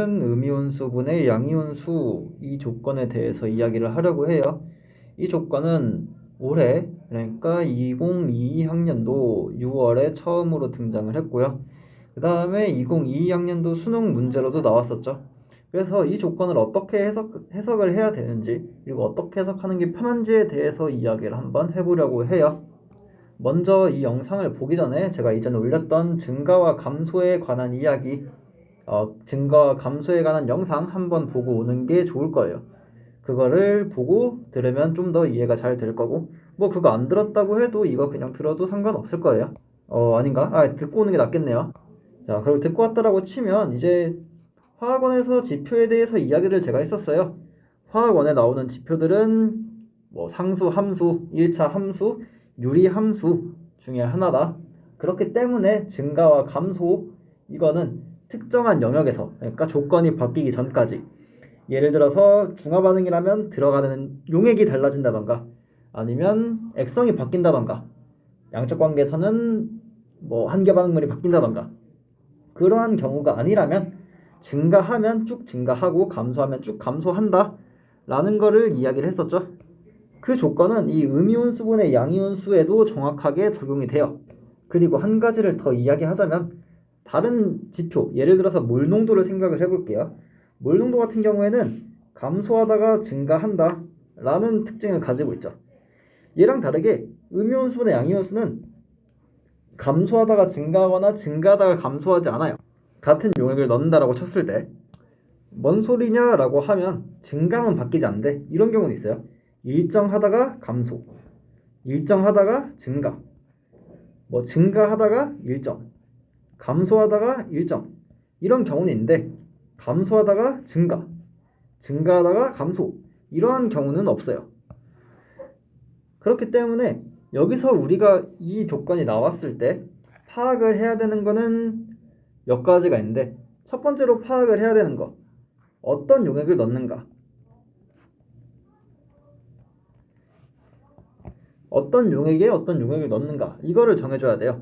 음이온수분의 양이온수 이 조건에 대해서 이야기를 하려고 해요. 이 조건은 올해 그러니까 2022학년도 6월에 처음으로 등장을 했고요. 그 다음에 2022학년도 수능 문제로도 나왔었죠. 그래서 이 조건을 어떻게 해석을 해야 되는지 그리고 어떻게 해석하는 게 편한지에 대해서 이야기를 한번 해보려고 해요. 먼저 이 영상을 보기 전에 제가 이전에 올렸던 증가와 감소에 관한 이야기 증가와 감소에 관한 영상 한번 보고 오는 게 좋을 거예요. 그거를 보고 들으면 좀 더 이해가 잘 될 거고 뭐 그거 안 들었다고 해도 이거 그냥 들어도 상관없을 거예요. 아닌가? 듣고 오는 게 낫겠네요. 자, 그리고 듣고 왔다라고 치면 이제 화학원에서 지표에 대해서 이야기를 제가 했었어요. 화학원에 나오는 지표들은 뭐 상수, 함수, 1차 함수, 유리 함수 중에 하나다. 그렇기 때문에 증가와 감소 이거는 특정한 영역에서 그러니까 조건이 바뀌기 전까지 예를 들어서 중화반응이라면 들어가는 용액이 달라진다던가 아니면 액성이 바뀐다던가 양적 관계에서는 뭐 한계 반응물이 바뀐다던가 그러한 경우가 아니라면 증가하면 쭉 증가하고 감소하면 쭉 감소한다 라는 거를 이야기를 했었죠. 그 조건은 이 음이온수분의 양이온수에도 정확하게 적용이 돼요. 그리고 한 가지를 더 이야기하자면 다른 지표, 예를 들어서 몰 농도를 생각을 해볼게요. 몰 농도 같은 경우에는 감소하다가 증가한다 라는 특징을 가지고 있죠. 얘랑 다르게 음이온수분의 양이온수는 감소하다가 증가하거나 증가하다가 감소하지 않아요. 같은 용액을 넣는다라고 쳤을 때 뭔 소리냐 라고 하면 증가만 바뀌지 않는데 이런 경우는 있어요. 일정하다가 감소, 일정하다가 증가, 뭐 증가하다가 일정, 감소하다가 일정 이런 경우는 있는데 감소하다가 증가, 증가하다가 감소 이러한 경우는 없어요. 그렇기 때문에 여기서 우리가 이 조건이 나왔을 때 파악을 해야 되는 거는 몇 가지가 있는데 첫 번째로 파악을 해야 되는 거 어떤 용액을 넣는가 어떤 용액에 어떤 용액을 넣는가 이거를 정해줘야 돼요.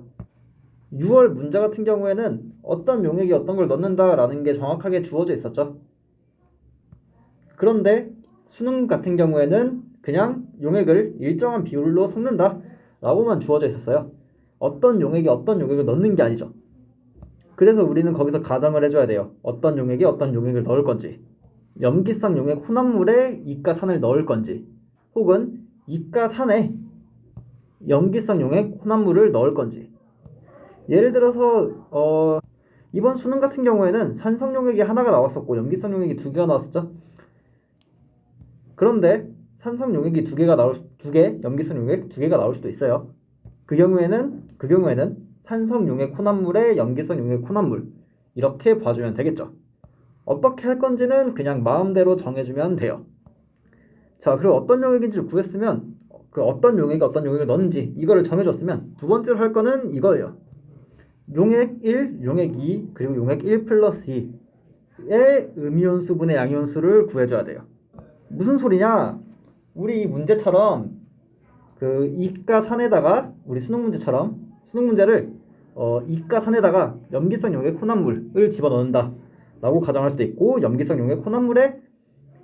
6월 문제 같은 경우에는 어떤 용액이 어떤 걸 넣는다라는 게 정확하게 주어져 있었죠. 그런데 수능 같은 경우에는 그냥 용액을 일정한 비율로 섞는다 라고만 주어져 있었어요. 어떤 용액이 어떤 용액을 넣는 게 아니죠. 그래서 우리는 거기서 가정을 해줘야 돼요. 어떤 용액이 어떤 용액을 넣을 건지 염기성 용액 혼합물에 이가산을 넣을 건지 혹은 이가산에 염기성 용액 혼합물을 넣을 건지 예를 들어서 이번 수능 같은 경우에는 산성 용액이 하나가 나왔었고 염기성 용액이 두 개가 나왔었죠. 그런데 산성 용액이 두 개, 염기성 용액 두 개가 나올 수도 있어요. 그 경우에는 산성 용액 혼합물에 염기성 용액 혼합물 이렇게 봐주면 되겠죠. 어떻게 할 건지는 그냥 마음대로 정해주면 돼요. 자, 그리고 어떤 용액인지를 구했으면 그 어떤 용액이 어떤 용액을 넣는지 이거를 정해줬으면 두 번째로 할 거는 이거예요. 용액 1, 용액 2, 그리고 용액 1 플러스 2의 음이온수분의 양이온수를 구해줘야 돼요. 무슨 소리냐? 우리 이 문제처럼 그 이가산에다가 우리 수능 문제를 이가산에다가 염기성 용액 혼합물을 집어넣는다 라고 가정할 수도 있고 염기성 용액 혼합물에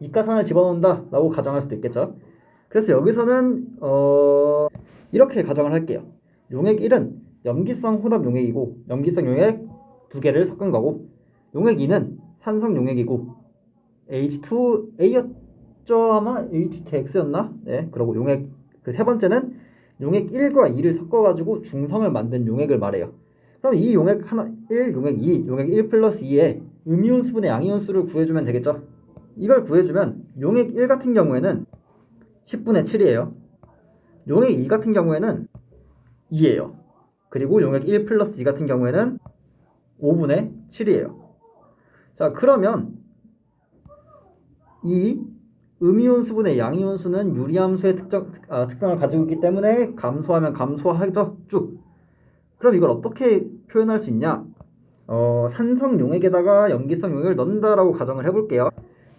이가산을 집어넣는다 라고 가정할 수도 있겠죠. 그래서 여기서는 이렇게 가정을 할게요. 용액 1은 염기성 혼합 용액이고 염기성 용액 두 개를 섞은 거고 용액 2는 산성 용액이고 H2A였죠 아마 H2X였나? 네, 그리고 용액 그 세 번째는 용액 1과 2를 섞어가지고 중성을 만든 용액을 말해요. 그럼 이 용액 1, 용액 2, 용액 1 플러스 2의 음이온수분의 양이온수를 구해주면 되겠죠. 이걸 구해주면 용액 1 같은 경우에는 10분의 7이에요. 용액 2 같은 경우에는 2예요. 그리고 용액 1 플러스 2 같은 경우에는 5분의 7이에요. 자, 그러면 이 음이온수분의 양이온수는 유리함수의 특성을 가지고 있기 때문에 감소하면 감소하죠. 쭉. 그럼 이걸 어떻게 표현할 수 있냐? 산성 용액에다가 염기성 용액을 넣는다라고 가정을 해볼게요.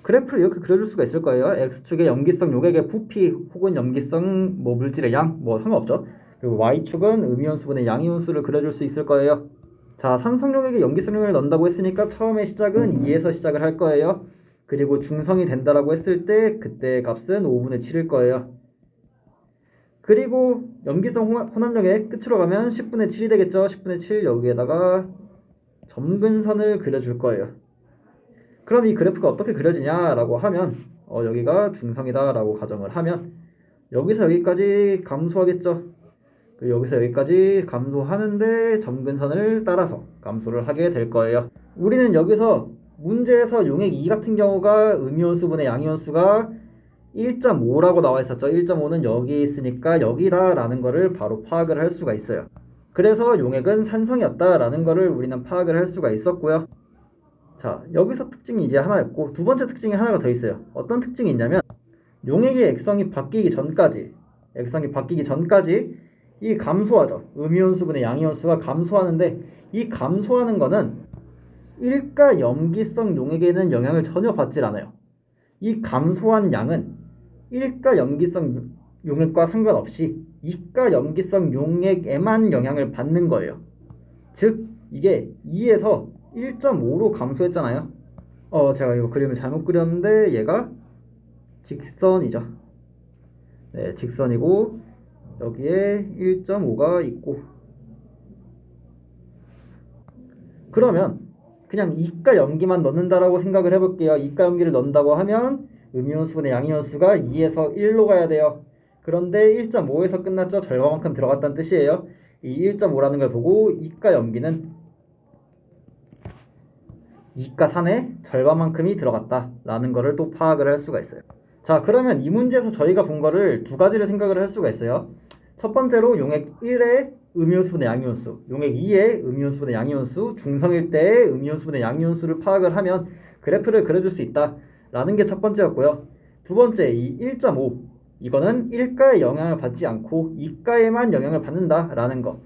그래프를 이렇게 그려줄 수가 있을 거예요. X축의 염기성 용액의 부피 혹은 염기성 물질의 양 상관없죠. 그리고 Y축은 음이온수분의 양이온수를 그려줄 수 있을 거예요. 자, 산성 용액에 염기성 용액을 넣는다고 했으니까 처음에 시작은 2에서 시작을 할 거예요. 그리고 중성이 된다라고 했을 때 그때 값은 5분의 7일 거예요. 그리고 염기성 혼합력의 끝으로 가면 10분의 7이 되겠죠. 10분의 7 여기에다가 점근선을 그려줄 거예요. 그럼 이 그래프가 어떻게 그려지냐라고 하면 여기가 중성이다 라고 가정을 하면 여기서 여기까지 감소하겠죠. 그리고 여기서 여기까지 감소하는데 점근선을 따라서 감소를 하게 될 거예요. 우리는 여기서 문제에서 용액 2 같은 경우가 음이온수분의 양이온수가 1.5라고 나와 있었죠. 1.5는 여기 있으니까 여기다 라는 거를 바로 파악을 할 수가 있어요. 그래서 용액은 산성이었다 라는 거를 우리는 파악을 할 수가 있었고요. 자, 여기서 특징이 이제 하나였고 두 번째 특징이 하나가 더 있어요. 어떤 특징이 있냐면 용액의 액성이 바뀌기 전까지 이 감소하죠. 음이온수분의 양이온수가 감소하는데 이 감소하는 거는 일가 염기성 용액에는 영향을 전혀 받질 않아요. 이 감소한 양은 일가 염기성 용액과 상관없이 이가 염기성 용액에만 영향을 받는 거예요. 즉 이게 2에서 1.5로 감소했잖아요. 제가 이거 그림을 잘못 그렸는데 얘가 직선이죠. 네, 직선이고 여기에 1.5가 있고 그러면 그냥 이가 염기만 넣는다라고 생각을 해볼게요. 이가 염기를 넣는다고 하면 음이온수분의 양이온수가 2에서 1로 가야 돼요. 그런데 1.5에서 끝났죠. 절반만큼 들어갔다는 뜻이에요. 이 1.5라는 걸 보고 이가 염기는 이가 산의 절반만큼이 들어갔다라는 거를 또 파악을 할 수가 있어요. 자, 그러면 이 문제에서 저희가 본 거를 두 가지를 생각을 할 수가 있어요. 첫 번째로 용액 1의 음이온수분의 양이온수, 용액 2의 음이온수분의 양이온수, 중성일 때의 음이온수분의 양이온수를 파악을 하면 그래프를 그려줄 수 있다라는 게 첫 번째였고요. 두 번째, 이 1.5 이거는 1가에 영향을 받지 않고 2가에만 영향을 받는다라는 거.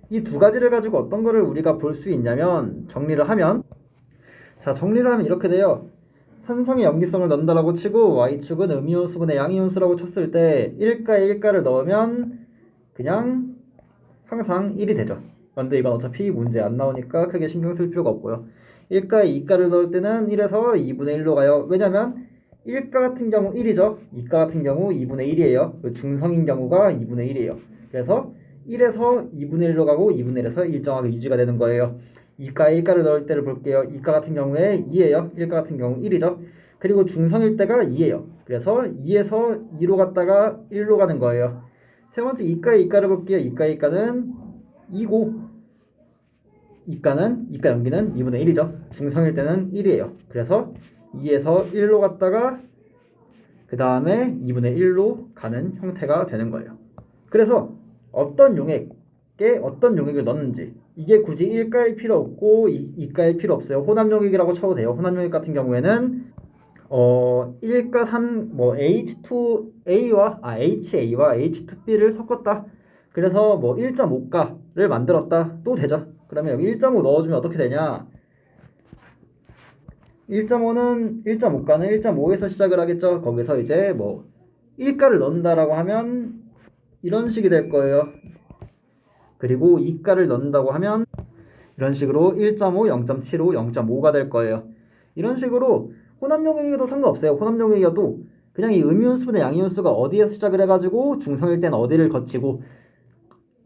이 두 가지를 가지고 어떤 거를 우리가 볼 수 있냐면 정리를 하면 이렇게 돼요. 산성의 염기성을 넣는다라고 치고 Y축은 음이온수분의 양이온수라고 쳤을 때 1가에 1가를 넣으면 그냥 항상 1이 되죠. 근데 이건 어차피 문제 안 나오니까 크게 신경 쓸 필요가 없고요. 1가에 2가를 넣을 때는 1에서 2분의 1로 가요. 왜냐면 1가 같은 경우 1이죠. 2가 같은 경우 2분의 1이에요. 중성인 경우가 2분의 1이에요. 그래서 1에서 2분의 1로 가고 2분의 1에서 일정하게 유지가 되는 거예요. 2가에 1가를 넣을 때를 볼게요. 2가 같은 경우에 2예요. 1가 같은 경우 1이죠. 그리고 중성일 때가 2예요. 그래서 2에서 2로 갔다가 1로 가는 거예요. 세 번째 2가에 2가를 볼게요. 2가에 2가는 2고 이가 염기는 2분의 1이죠. 중성일 때는 1이에요. 그래서 2에서 1로 갔다가 그 다음에 2분의 1로 가는 형태가 되는 거예요. 그래서 어떤 용액에 어떤 용액을 넣는지 이게 굳이 1가일 필요 없고 2가일 필요 없어요. 혼합용액이라고 쳐도 돼요. 혼합용액 같은 경우에는 1가산 H2A와 H2B를 섞었다. 그래서 1.5가를 만들었다. 또 되죠. 그러면 여기 1.5 넣어주면 어떻게 되냐? 1.5가는 1.5에서 시작을 하겠죠. 거기서 이제 1가를 넣는다라고 하면 이런 식이 될 거예요. 그리고 2가를 넣는다고 하면 이런 식으로 1.5, 0.75, 0.5가 될 거예요. 이런 식으로 혼합용액이어도 상관없어요. 혼합용액이어도 그냥 이 음이온수분의 양이온수가 어디에서 시작을 해가지고 중성일 때는 어디를 거치고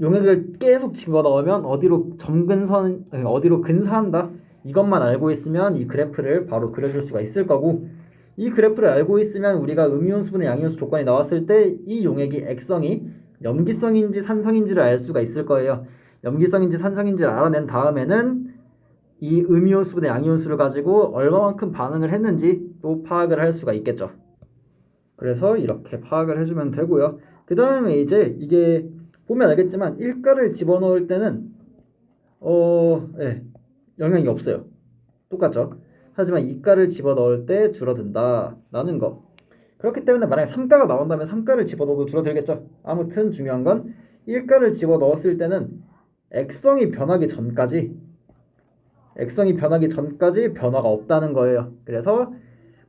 용액을 계속 집어넣으면 어디로 근사한다. 이것만 알고 있으면 이 그래프를 바로 그려줄 수가 있을 거고 이 그래프를 알고 있으면 우리가 음이온수분의 양이온수 조건이 나왔을 때 이 용액이 액성이 염기성인지 산성인지를 알 수가 있을 거예요. 염기성인지 산성인지를 알아낸 다음에는 이 음이온수분의 양이온수를 가지고 얼마만큼 반응을 했는지 또 파악을 할 수가 있겠죠. 그래서 이렇게 파악을 해주면 되고요. 그 다음에 이제 이게 보면 알겠지만 1가를 집어넣을 때는 영향이 없어요. 똑같죠. 하지만 2가를 집어넣을 때 줄어든다 라는 거. 그렇기 때문에 만약에 3가가 나온다면 3가를 집어넣어도 줄어들겠죠. 아무튼 중요한 건 1가를 집어넣었을 때는 액성이 변하기 전까지 변화가 없다는 거예요. 그래서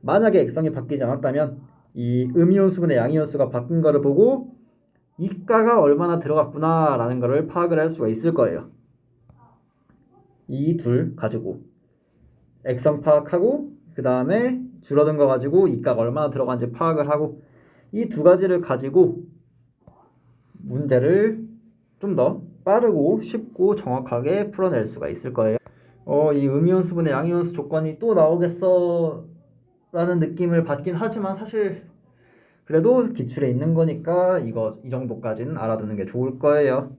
만약에 액성이 바뀌지 않았다면 이 음이온수분의 양이온수가 바뀐 거를 보고 2가가 얼마나 들어갔구나 라는 거를 파악을 할 수가 있을 거예요. 이 둘 가지고 액선 파악하고 그 다음에 줄어든 거 가지고 이가가 얼마나 들어간지 파악을 하고 이 두 가지를 가지고 문제를 좀 더 빠르고 쉽고 정확하게 풀어낼 수가 있을 거예요. 이 음이온수분의 양이온수 조건이 또 나오겠어 라는 느낌을 받긴 하지만 사실 그래도 기출에 있는 거니까 이 정도까지는 알아두는 게 좋을 거예요.